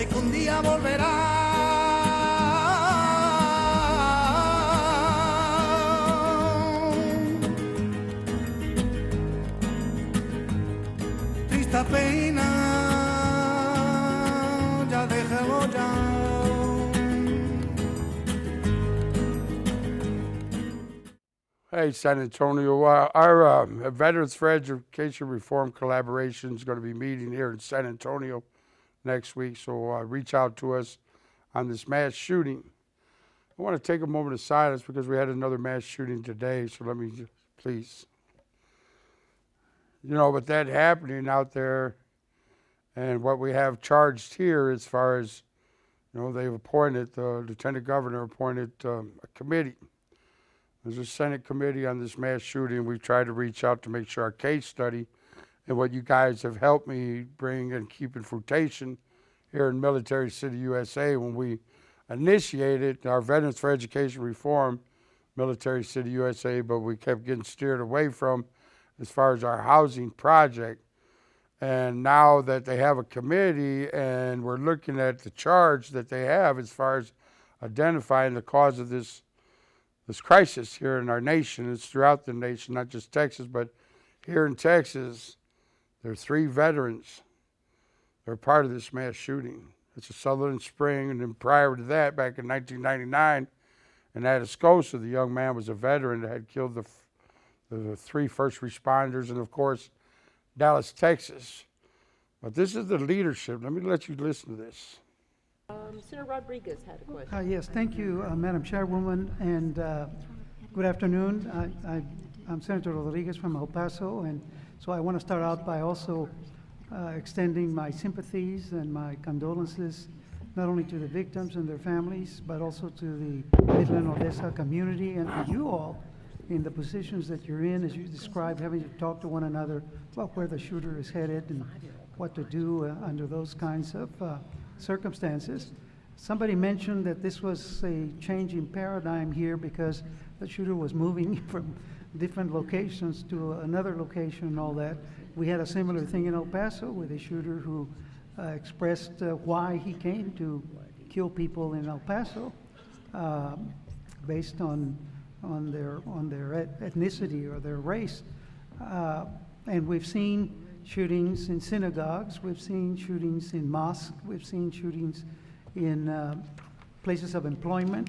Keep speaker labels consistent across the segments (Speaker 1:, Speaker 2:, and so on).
Speaker 1: sé que un día volverá. Triste pena, ya déjalo ya.
Speaker 2: Hey, San Antonio, our Veterans for Education Reform collaboration is going to be meeting here in San Antonio next week, so reach out to us on this mass shooting. I want to take a moment of silence because we had another mass shooting today, so let me just, please. You know, with that happening out there and what we have charged here as far as, you know, they've appointed, the Lieutenant Governor appointed a committee. There's a Senate committee on this mass shooting. We've tried to reach out to make sure our case study and what you guys have helped me bring and keep in fruition here in Military City, USA, when we initiated our Veterans for Education Reform, Military City, USA, but we kept getting steered away from as far as our housing project. And now that they have a committee and we're looking at the charge that they have as far as identifying the cause of this crisis here in our nation, it's throughout the nation, not just Texas, but here in Texas, there are 3 veterans that are part of this mass shooting. It's a Sutherland Spring, and then prior to that, back in 1999, in Atascosa, the young man was a veteran that had killed the 3 first responders, and of course, Dallas, Texas. But this is the leadership. Let me let you listen to this.
Speaker 3: Senator Rodriguez had a question.
Speaker 4: Yes, thank you, Madam Chairwoman, and good afternoon. I'm Senator Rodriguez from El Paso, and so I want to start out by also extending my sympathies and my condolences not only to the victims and their families, but also to the Midland Odessa community and to you all in the positions that you're in, as you described, having to talk to one another about where the shooter is headed and what to do under those kinds of circumstances. Somebody mentioned that this was a change in paradigm here because the shooter was moving from different locations to another location and all that. We had a similar thing in El Paso with a shooter who expressed why he came to kill people in El Paso based on their ethnicity or their race. And we've seen shootings in synagogues, we've seen shootings in mosques, we've seen shootings in places of employment,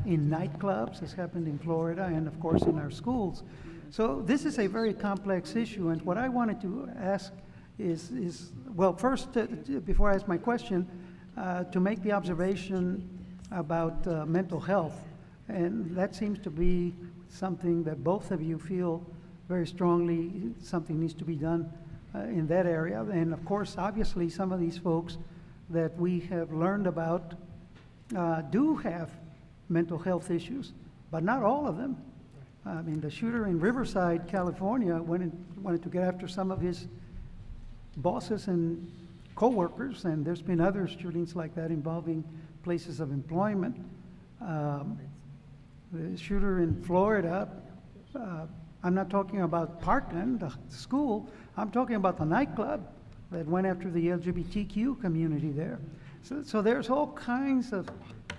Speaker 4: in nightclubs, as happened in Florida, and of course in our schools. So this is a very complex issue, and what I wanted to ask is well, first, before I ask my question, to make the observation about mental health, and that seems to be something that both of you feel very strongly something needs to be done in that area. And of course, obviously, some of these folks that we have learned about do have mental health issues, but not all of them. I mean, the shooter in Riverside, California, wanted to get after some of his bosses and co-workers, and there's been other shootings like that involving places of employment. The shooter in Florida, I'm not talking about Parkland, the school, I'm talking about the nightclub that went after the LGBTQ community there. So there's all kinds of,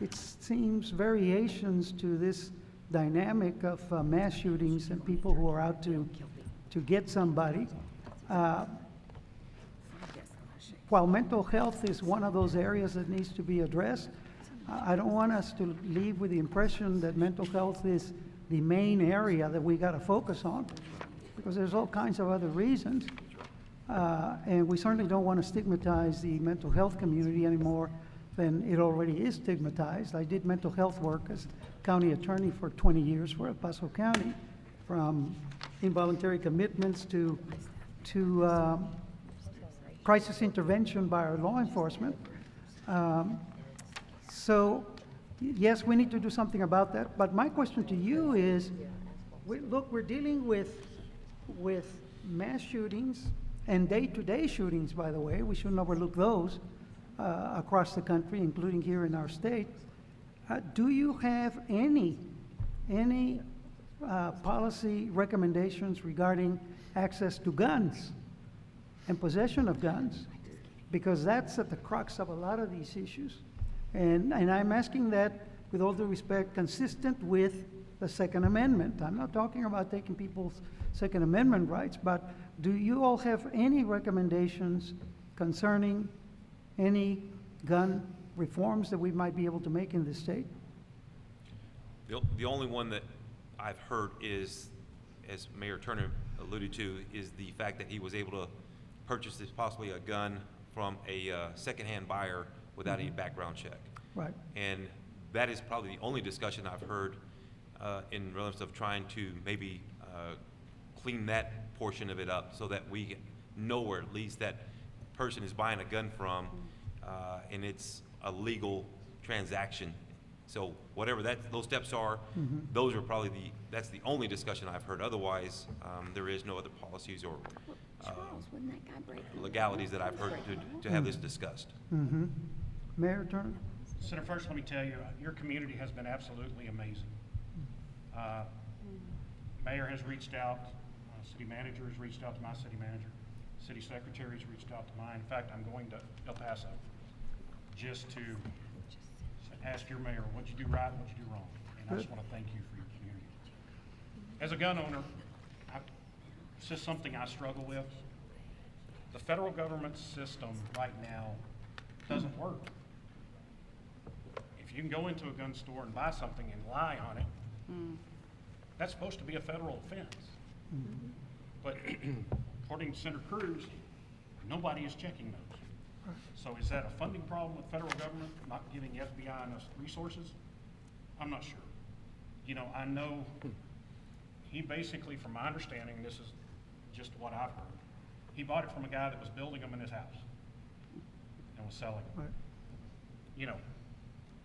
Speaker 4: it seems, variations to this dynamic of mass shootings and people who are out to get somebody. While mental health is one of those areas that needs to be addressed, I don't want us to leave with the impression that mental health is the main area that we got to focus on, because there's all kinds of other reasons. And we certainly don't want to stigmatize the mental health community any more than it already is stigmatized. I did mental health work as county attorney for 20 years for El Paso County, from involuntary commitments to crisis intervention by our law enforcement. So yes, we need to do something about that. But my question to you is, look, we're dealing with mass shootings and day-to-day shootings, by the way. We shouldn't overlook those across the country, including here in our state. Do you have any policy recommendations regarding access to guns and possession of guns because that's at the crux of a lot of these issues. And I'm asking that, with all due respect, consistent with the Second Amendment. I'm not talking about taking people's Second Amendment rights, but do you all have any recommendations concerning any gun reforms that we might be able to make in this state?
Speaker 5: The only one that I've heard is, as Mayor Turner alluded to, is the fact that he was able to purchase this possibly a gun from a secondhand buyer without any background check.
Speaker 4: Right.
Speaker 5: And that is probably the only discussion I've heard in relevance of trying to maybe clean that portion of it up so that we know where at least that person is buying a gun from and it's a legal transaction. So whatever those steps are, those are probably that's the only discussion I've heard. Otherwise, there is no other policies or
Speaker 6: Charles, wouldn't that guy break the
Speaker 5: legalities that I've heard to have this discussed.
Speaker 4: Mayor Turner?
Speaker 7: Senator, first let me tell you, your community has been absolutely amazing. Mayor has reached out, city manager has reached out to my city manager, city secretary has reached out to mine. In fact, I'm going to El Paso just to ask your mayor, what'd you do right, what'd you do wrong? And I just want to thank you for your community. As a gun owner, it's just something I struggle with. The federal government system right now doesn't work. If you can go into a gun store and buy something and lie on it, that's supposed to be a federal offense. But according to Senator Cruz, nobody is checking those. So is that a funding problem with federal government not giving the FBI enough resources? I'm not sure. You know, I know he basically, from my understanding, this is just what I've heard, he bought it from a guy that was building them in his house and was selling them.
Speaker 4: Right.
Speaker 7: You know,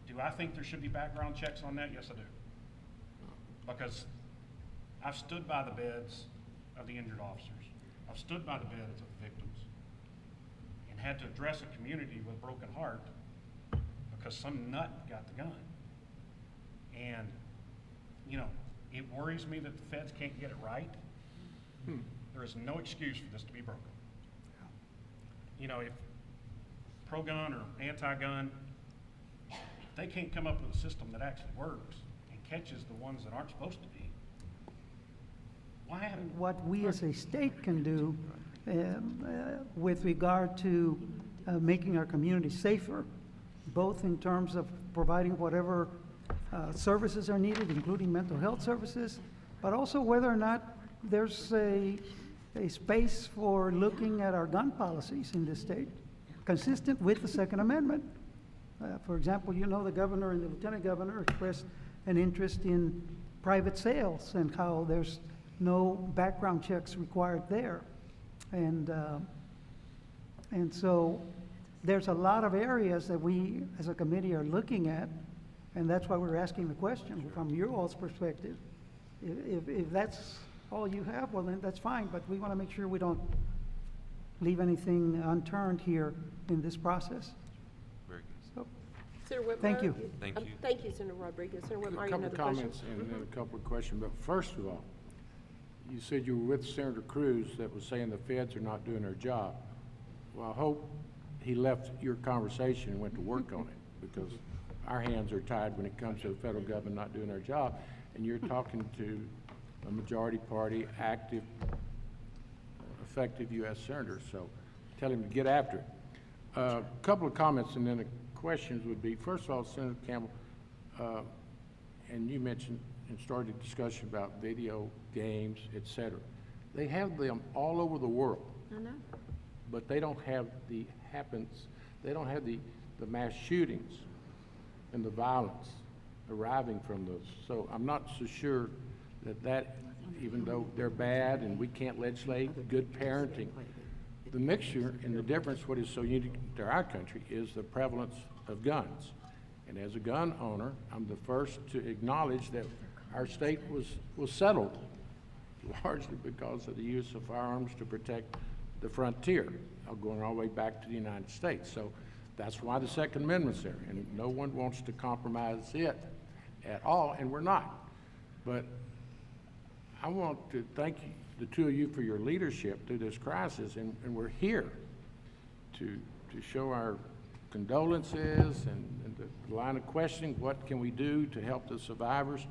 Speaker 7: do I think there should be background checks on that? Yes, I do. Because I've stood by the beds of the injured officers. I've stood by the beds of the victims and had to address a community with a broken heart because some nut got the gun. And, you know, it worries me that the feds can't get it right. There is no excuse for this to be broken. You know, if pro-gun or anti-gun, if they can't come up with a system that actually works and catches the ones that aren't supposed to be, why haven't?
Speaker 4: What we as a state can do with regard to making our community safer, both in terms of providing whatever services are needed, including mental health services, but also whether or not there's a space for looking at our gun policies in this state, consistent with the Second Amendment. For example, you know, the governor and the lieutenant governor expressed an interest in private sales and how there's no background checks required there. And so there's a lot of areas that we as a committee are looking at, and that's why we're asking the question from your all's perspective. If that's all you have, well then that's fine, but we want to make sure we don't leave anything unturned here in this process.
Speaker 5: Very good.
Speaker 4: So,
Speaker 3: Senator Whitmire?
Speaker 4: Thank you.
Speaker 5: Thank you.
Speaker 3: Thank you, Senator Rodriguez. Senator
Speaker 2: A
Speaker 3: Whitmire, you
Speaker 2: couple
Speaker 3: have
Speaker 2: of
Speaker 3: another question?
Speaker 2: comments and then a couple of questions, but first of all, you said you were with Senator Cruz that was saying the feds are not doing their job. Well, I hope he left your conversation and went to work on it, because our hands are tied when it comes to the federal government not doing their job, and you're talking to a majority party, active, effective U.S. senator, so tell him to get after it. A couple of comments and then the questions would be, first of all, Senator Campbell, and you mentioned and started a discussion about video games, et cetera. They have them all over the world.
Speaker 6: I know.
Speaker 2: But they don't have the mass shootings and the violence arising from those. So I'm not so sure that even though they're bad and we can't legislate good parenting, the mixture and the difference, what is so unique to our country, is the prevalence of guns. And as a gun owner, I'm the first to acknowledge that our state was settled largely because of the use of firearms to protect the frontier, going all the way back to the United States. So that's why the Second Amendment's there, and no one wants to compromise it at all, and we're not. But I want to thank you, the two of you, for your leadership through this crisis, and we're here to
Speaker 8: to show our condolences and the line of questioning, what can we do to help the survivors?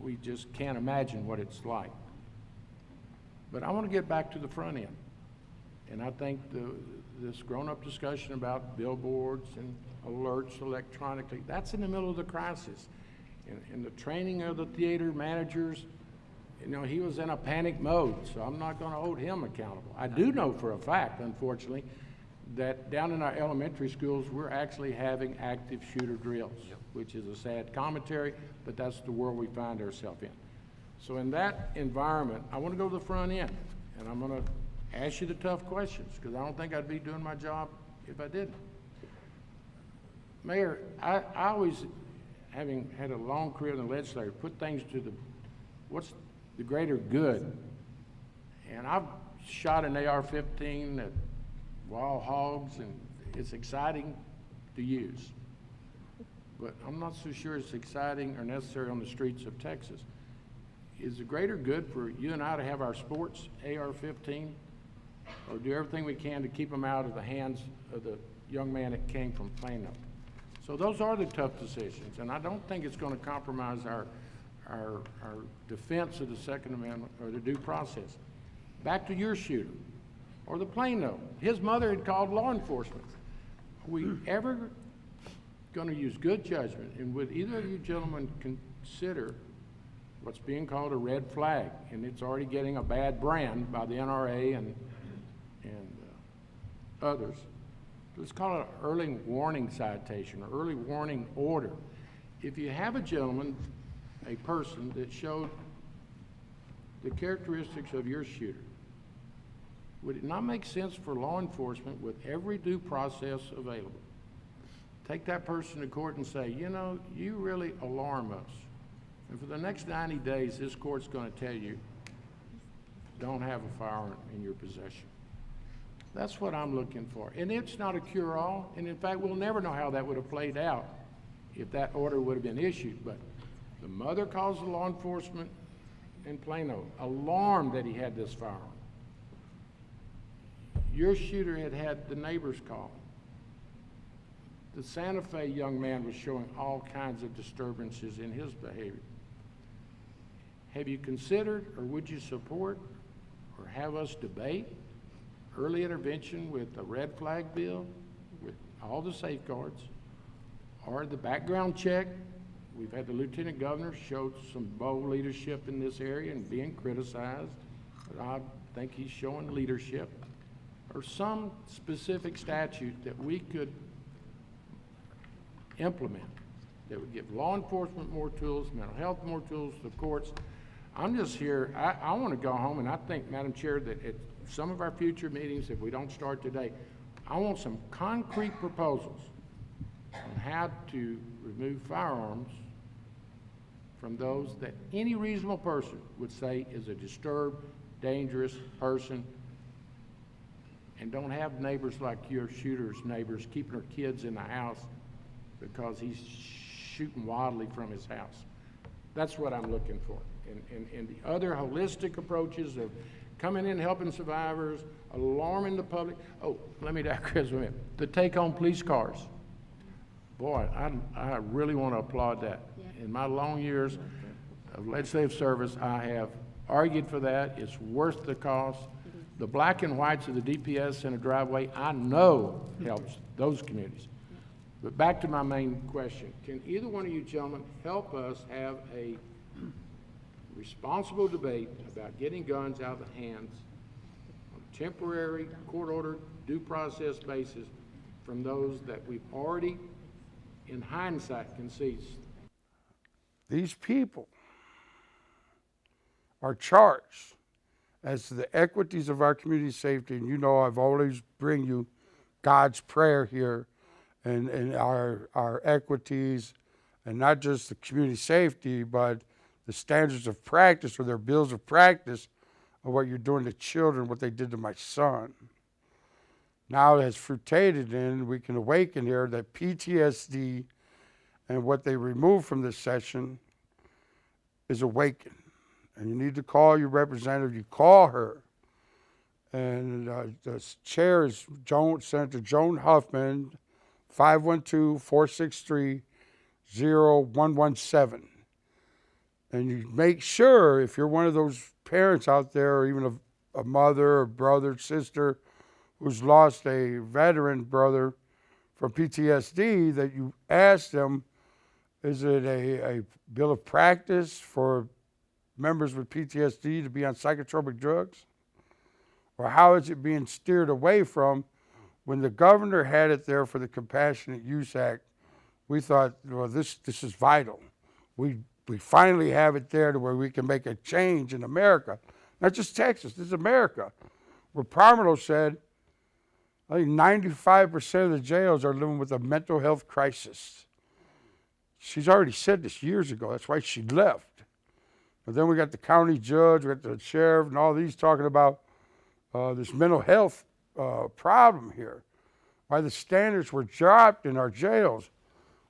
Speaker 8: We just can't imagine what it's like. But I want to get back to the front end. And I think this grown-up discussion about billboards and alerts electronically, that's in the middle of the crisis. And the training of the theater managers, you know, he was in a panic mode, so I'm not going to hold him accountable. I do know for a fact, unfortunately, that down in our elementary schools, we're actually having active shooter drills, which is a sad commentary, but that's the world we find ourselves in. So in that environment, I want to go to the front end, and I'm going to ask you the tough questions, because I don't think I'd be doing my job if I didn't. Mayor, I always, having had a long career in the legislature, put things to what's the greater good. And I've shot an AR-15 at wild hogs, and it's exciting to use. But I'm not so sure it's exciting or necessary on the streets of Texas. Is the greater good for you and I to have our sports AR-15, or do everything we can to keep them out of the hands of the young man that came from Plano? So those are the tough decisions, and I don't think it's going to compromise our defense of the Second Amendment or the due process. Back to your shooter, or the Plano. His mother had called law enforcement. Are we ever going to use good judgment, and would either of you gentlemen consider what's being called a red flag, and it's already getting a bad brand by the NRA and others? Let's call it an early warning citation or early warning order. If you have a gentleman, a person that showed the characteristics of your shooter, would it not make sense for law enforcement, with every due process available, take that person to court and say, you know, you really alarm us, and for the next 90 days, this court's going to tell you, don't have a firearm in your possession. That's what I'm looking for. And it's not a cure-all, and in fact, we'll never know how that would have played out if that order would have been issued. But the mother calls the law enforcement in Plano, alarmed that he had this firearm. Your shooter had the neighbors call. The Santa Fe young man was showing all kinds of disturbances in his behavior. Have you considered, or would you support, or have us debate early intervention with a red flag bill, with all the safeguards, or the background check? We've had the lieutenant governor show some bold leadership in this area and being criticized, but I think he's showing leadership, or some specific statute that we could implement that would give law enforcement more tools, mental health more tools, the courts. I'm just here, I want to go home, and I think, Madam Chair, that at some of our future meetings, if we don't start today, I want some concrete proposals on how to remove firearms from those that any reasonable person would say is a disturbed, dangerous person, and don't have neighbors like your shooter's neighbors keeping their kids in the house because he's shooting wildly from his house. That's what I'm looking for. And the other holistic approaches of coming in, helping survivors, alarming the public. Oh, let me digress a minute. The take-home police cars. Boy, I really want to applaud that. Yeah. In my long years of legislative service, I have argued for that. It's worth the cost. The black and whites of the DPS in a driveway, I know helps those communities. But back to my main question. Can either one of you gentlemen help us have a responsible debate about getting guns out of the hands on a temporary, court-ordered, due process basis from those that we've already, in hindsight, conceded?
Speaker 2: These people are charged as to the equities of our community safety, and you know I've always bring you God's prayer here and our equities, and not just the community safety, but the standards of practice or their bills of practice of what you're doing to children, what they did to my son. Now it has fruitated in, we can awaken here that PTSD and what they removed from this session is awakened. And you need to call your representative, you call her, And the chair is Senator Joan Huffman, 512-463-0117. And you make sure, if you're one of those parents out there, or even a mother or brother, sister, who's lost a veteran brother from PTSD, that you ask them, is it a bill of practice for members with PTSD to be on psychotropic drugs? Or how is it being steered away from? When the governor had it there for the Compassionate Use Act, we thought, well, this is vital. We finally have it there to where we can make a change in America. Not just Texas, this is America. Where Parmelo said, I think 95% of the jails are living with a mental health crisis. She's already said this years ago. That's why she left. But then we got the county judge, we got the sheriff, and all these talking about this mental health problem here. Why the standards were dropped in our jails.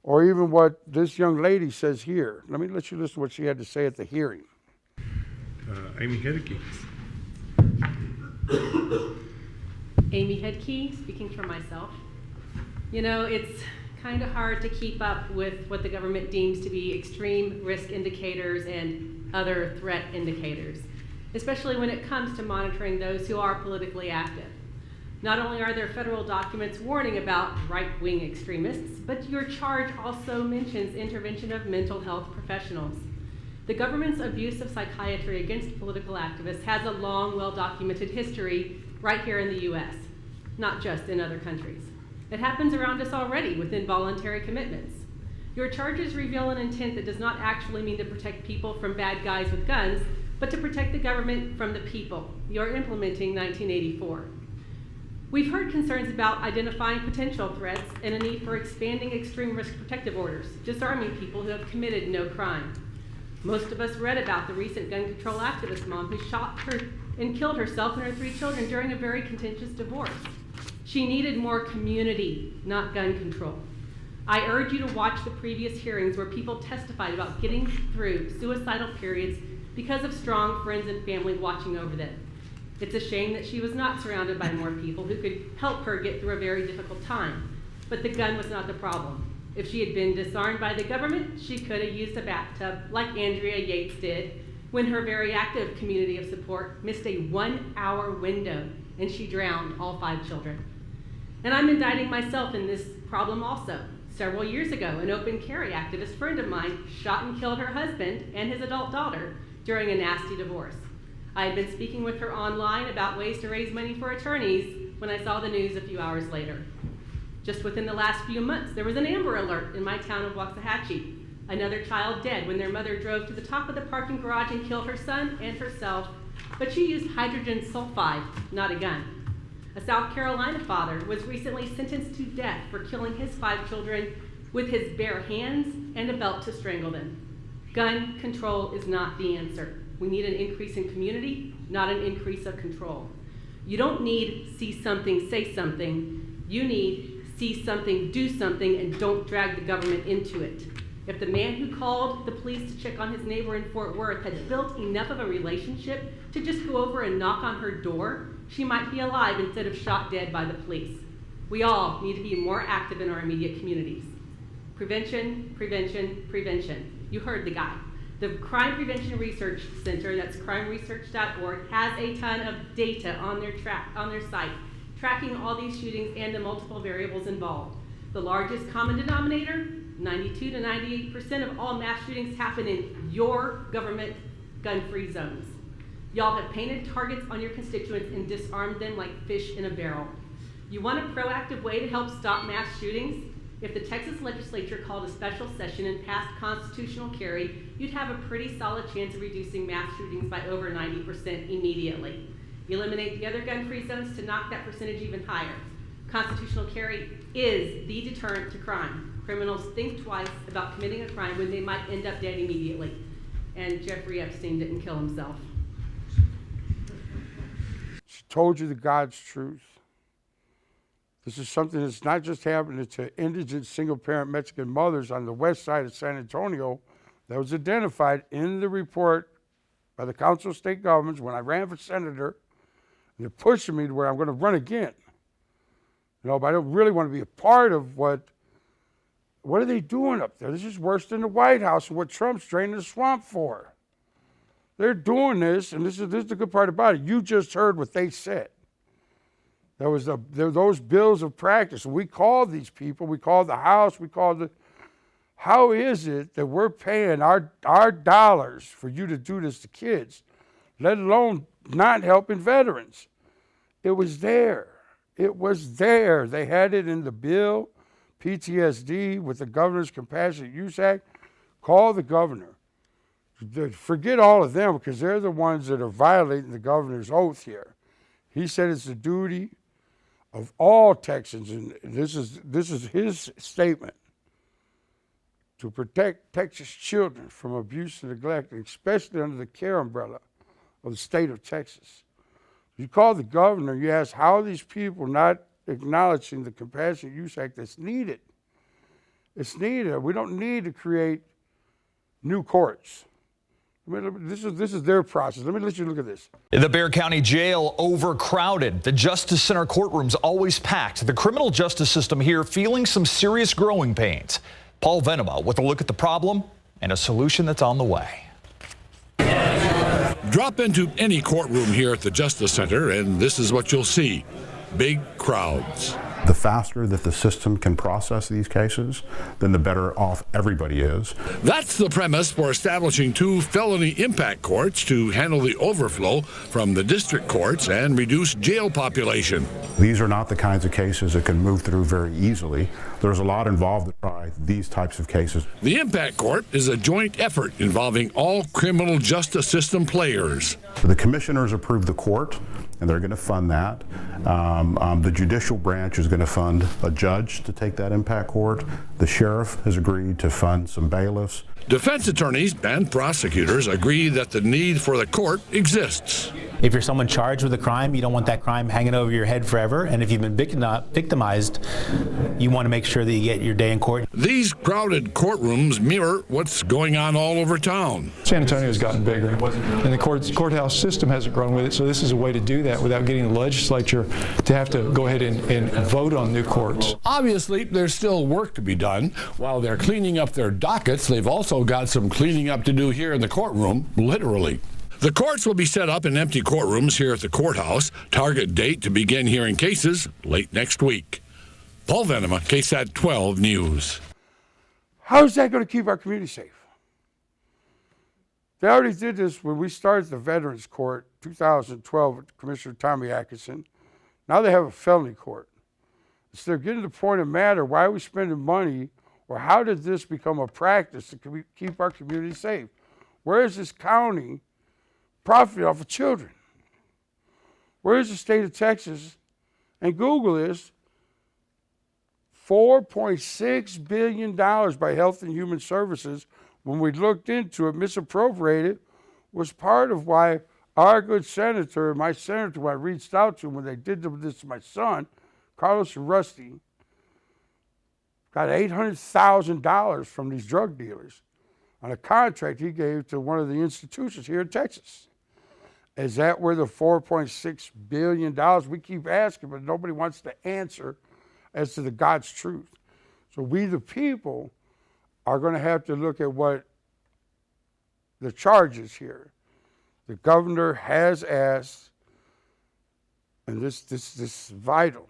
Speaker 2: Or even what this young lady says here. Let you listen to what she had to say at the hearing.
Speaker 9: Amy Hedeke.
Speaker 10: Amy Hedke, speaking for myself. You know, it's kind of hard to keep up with what the government deems to be extreme risk indicators and other threat indicators, especially when it comes to monitoring those who are politically active. Not only are there federal documents warning about right-wing extremists, but your charge also mentions intervention of mental health professionals. The government's abuse of psychiatry against political activists has a long, well-documented history right here in the US, not just in other countries. It happens around us already with involuntary commitments. Your charges reveal an intent that does not actually mean to protect people from bad guys with guns, but to protect the government from the people. You're implementing 1984. We've heard concerns about identifying potential threats and a need for expanding extreme risk protective orders, disarming people who have committed no crime. Most of us read about the recent gun control activist mom who shot her and killed herself and her 3 children during a very contentious divorce. She needed more community, not gun control. I urge you to watch the previous hearings where people testified about getting through suicidal periods because of strong friends and family watching over them. It's a shame that she was not surrounded by more people who could help her get through a very difficult time. But the gun was not the problem. If she had been disarmed by the government, she could have used a bathtub like Andrea Yates did when her very active community of support missed a 1-hour window and she drowned all 5 children. And I'm indicting myself in this problem also. Several years ago, an open carry activist friend of mine shot and killed her husband and his adult daughter during a nasty divorce. I had been speaking with her online about ways to raise money for attorneys when I saw the news a few hours later. Just within the last few months, there was an Amber Alert in my town of Waxahachie. Another child dead when their mother drove to the top of the parking garage and killed her son and herself, but she used hydrogen sulfide, not a gun. A South Carolina father was recently sentenced to death for killing his 5 children with his bare hands and a belt to strangle them. Gun control is not the answer. We need an increase in community, not an increase of control. You don't need see something, say something. You need see something, do something, and don't drag the government into it. If the man who called the police to check on his neighbor in Fort Worth had built enough of a relationship to just go over and knock on her door, she might be alive instead of shot dead by the police. We all need to be more active in our immediate communities. Prevention, prevention, prevention. You heard the guy. The Crime Prevention Research Center, that's crimeresearch.org, has a ton of data on their site, tracking all these shootings and the multiple variables involved. The largest common denominator, 92 to 98% of all mass shootings happen in your government gun-free zones. Y'all have painted targets on your constituents and disarmed them like fish in a barrel. You want a proactive way to help stop mass shootings? If the Texas legislature called a special session and passed constitutional carry, you'd have a pretty solid chance of reducing mass shootings by over 90% immediately. Eliminate the other gun-free zones to knock that percentage even higher. Constitutional carry is the deterrent to crime. Criminals think twice about committing a crime when they might end up dead immediately. And Jeffrey Epstein didn't kill himself.
Speaker 2: She told you the God's truth. This is something that's not just happening to indigent single-parent Mexican mothers on the west side of San Antonio. That was identified in the report by the Council of State Governments when I ran for senator. They're pushing me to where I'm going to run again. You know, but I don't really want to be a part of what are they doing up there? This is worse than the White House and what Trump's draining the swamp for. They're doing this, and this is the good part about it. You just heard what they said. There was those bills of practice. And we called these people. We called the House. We called the. How is it that we're paying our dollars for you to do this to kids, let alone not helping veterans? It was there. It was there. They had it in the bill, PTSD, with the Governor's Compassionate Use Act. Call the governor. Forget all of them because they're the ones that are violating the governor's oath here. He said it's the duty of all Texans, and this is his statement, to protect Texas children from abuse and neglect, especially under the care umbrella of the state of Texas. You call the governor, you ask how are these people not acknowledging the Compassionate Use Act that's needed. It's needed. We don't need to create new courts. I mean, this is their process. Let me let you look at this.
Speaker 11: The Bexar County Jail overcrowded. The Justice Center courtrooms always packed. The criminal justice system here feeling some serious growing pains. Paul Venema with a look at the problem and a solution that's on the way.
Speaker 12: Drop into any courtroom here at the Justice Center, and this is what you'll see. Big crowds.
Speaker 13: The faster that the system can process these cases, then the better off everybody is.
Speaker 12: That's the premise for establishing 2 felony impact courts to handle the overflow from the district courts and reduce jail population.
Speaker 13: These are not the kinds of cases that can move through very easily. There's a lot involved to try these types of cases.
Speaker 12: The impact court is a joint effort involving all criminal justice system players.
Speaker 13: The commissioners approved the court, and they're going to fund that. The judicial branch is going to fund a judge to take that impact court. The sheriff has agreed to fund some bailiffs.
Speaker 12: Defense attorneys and prosecutors agree that the need for the court exists.
Speaker 14: If you're someone charged with a crime, you don't want that crime hanging over your head forever. And if you've been victimized, you want to make sure that you get your day in court.
Speaker 12: These crowded courtrooms mirror what's going on all over town.
Speaker 15: San Antonio's gotten bigger, and the courthouse system hasn't grown with it, so this is a way to do that without getting the legislature to have to go ahead and vote on new courts.
Speaker 12: Obviously, there's still work to be done. While they're cleaning up their dockets, they've also got some cleaning up to do here in the courtroom, literally. The courts will be set up in empty courtrooms here at the courthouse. Target date to begin hearing cases late next week. Paul Venema, KSAT 12 News.
Speaker 2: How is that going to keep our community safe? They already did this when we started the Veterans Court, 2012, with Commissioner Tommy Atkinson. Now they have a felony court. So they're getting to the point of matter, why are we spending money, or how did this become a practice to keep our community safe? Where is this county profiting off of children? Where is the state of Texas? And Google is $4.6 billion by Health and Human Services, when we looked into it, misappropriated, was part of why our good senator, my senator, when I reached out to him when they did this to my son, Carlos Rusty, got $800,000 from these drug dealers on a contract he gave to one of the institutions here in Texas. Is that where the $4.6 billion, we keep asking, but nobody wants to answer as to the God's truth. So we, the people, are going to have to look at what the charges here. The governor has asked, and this is vital,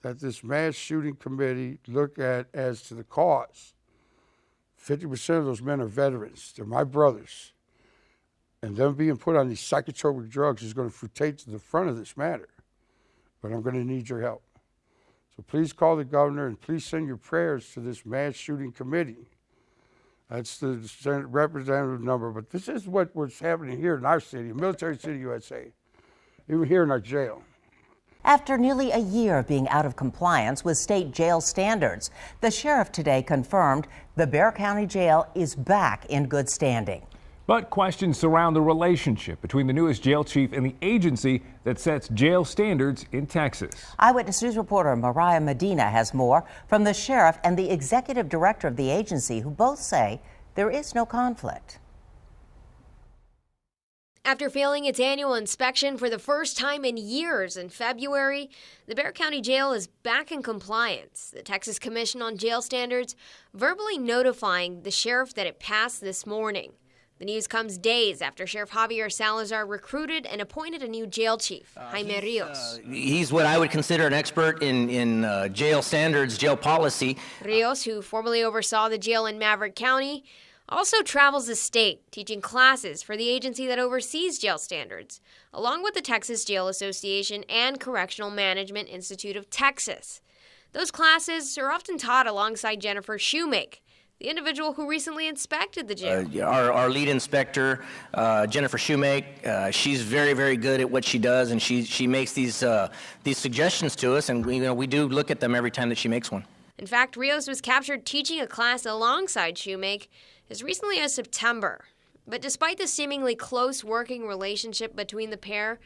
Speaker 2: that this mass shooting committee look at as to the cause. 50% of those men are veterans. They're my brothers. And them being put on these psychotropic drugs is going to fruitate to the front of this matter. But I'm going to need your help. So please call the governor and please send your prayers to this mass shooting committee. That's the Senate representative number. But this is what's happening here in our city, Military City, USA, even here in our jail.
Speaker 16: After nearly a year of being out of compliance with state jail standards, the sheriff today confirmed the Bexar County Jail is back in good standing.
Speaker 17: But questions surround the relationship between the newest jail chief and the agency that sets jail standards in Texas.
Speaker 16: Eyewitness News reporter Mariah Medina has more from the sheriff and the executive director of the agency, who both say there is no conflict.
Speaker 18: After failing its annual inspection for the first time in years in February, the Bexar County Jail is back in compliance. The Texas Commission on Jail Standards verbally notifying the sheriff that it passed this morning. The news comes days after Sheriff Javier Salazar recruited and appointed a new jail chief, Jaime Rios.
Speaker 19: He's what I would consider an expert in jail standards, jail policy.
Speaker 18: Rios, who formerly oversaw the jail in Maverick County, also travels the state, teaching classes for the agency that oversees jail standards, along with the Texas Jail Association and Correctional Management Institute of Texas. Those classes are often taught alongside Jennifer Shoemake, the individual who recently inspected the jail.
Speaker 19: Our lead inspector, Jennifer Shoemake, she's very, very good at what she does, and she makes these suggestions to us, and we do look at them every time that she makes one.
Speaker 18: In fact, Rios was captured teaching a class alongside Shoemake as recently as September. But despite the seemingly close working relationship between the pair,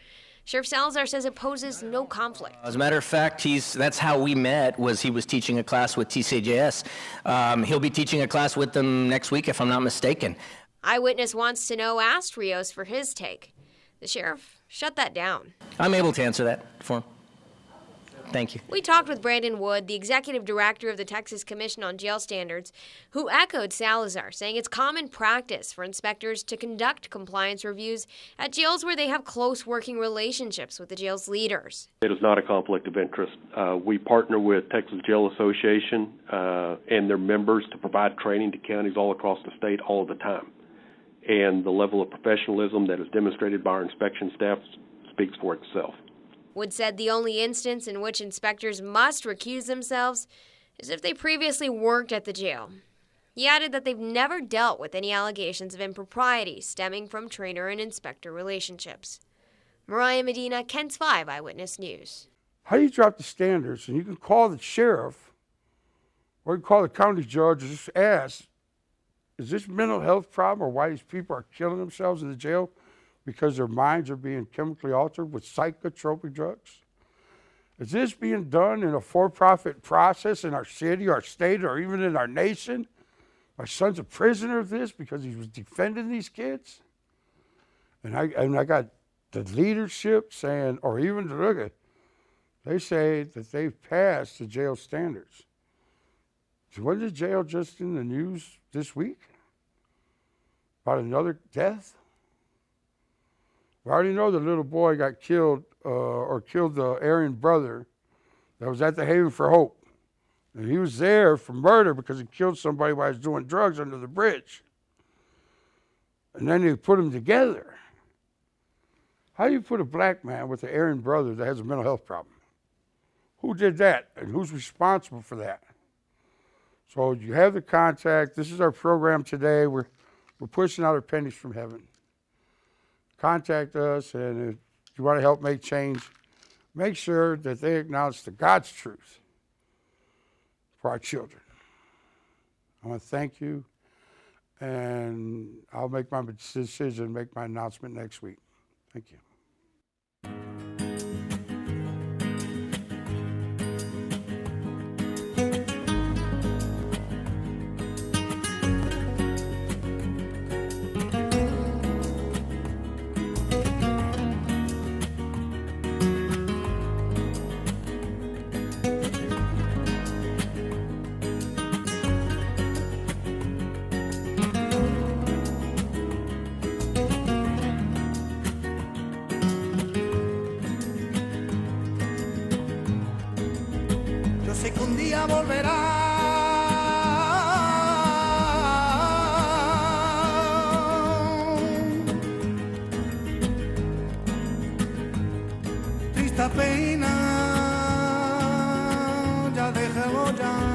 Speaker 18: Sheriff Salazar says it poses no conflict.
Speaker 19: As a matter of fact, that's how we met. He was teaching a class with TCJS. He'll be teaching a class with them next week, if I'm not mistaken.
Speaker 18: Eyewitness Wants to Know asked Rios for his take. The sheriff shut that down.
Speaker 19: I'm able to answer that for him. Thank you.
Speaker 18: We talked with Brandon Wood, the executive director of the Texas Commission on Jail Standards, who echoed Salazar, saying it's common practice for inspectors to conduct compliance reviews at jails where they have close working relationships with the jail's leaders.
Speaker 20: It is not a conflict of interest. We partner with Texas Jail Association and their members to provide training to counties all across the state all of the time. And the level of professionalism that is demonstrated by our inspection staff speaks for itself.
Speaker 18: Wood said the only instance in which inspectors must recuse themselves is if they previously worked at the jail. He added that they've never dealt with any allegations of impropriety stemming from trainer and inspector relationships. Mariah Medina, KENS 5 Eyewitness News.
Speaker 2: How do you drop the standards? And you can call the sheriff or you can call the county judge and just ask, is this mental health problem or why these people are killing themselves in the jail? Because their minds are being chemically altered with psychotropic drugs? Is this being done in a for-profit process in our city, our state, or even in our nation? My son's a prisoner of this because he was defending these kids? And I got the leadership saying, or even to look at, they say that they've passed the jail standards. So wasn't the jail just in the news this week about another death? We already know the little boy got killed or killed the Aryan brother that was at the Haven for Hope. And he was there for murder because he killed somebody while he was doing drugs under the bridge. And then they put them together. How do you put a black man with an Aryan brother that has a mental health problem? Who did that and who's responsible for that? So you have the contact. This is our program today. We're pushing out our pennies from heaven. Contact us, and if you want to help make change, make sure that they acknowledge the God's truth for our children. I want to thank you, and I'll make my decision, make my announcement next week. Thank you.
Speaker 1: Yo sé que un día volverá. Triste pena, ya dejemos ya.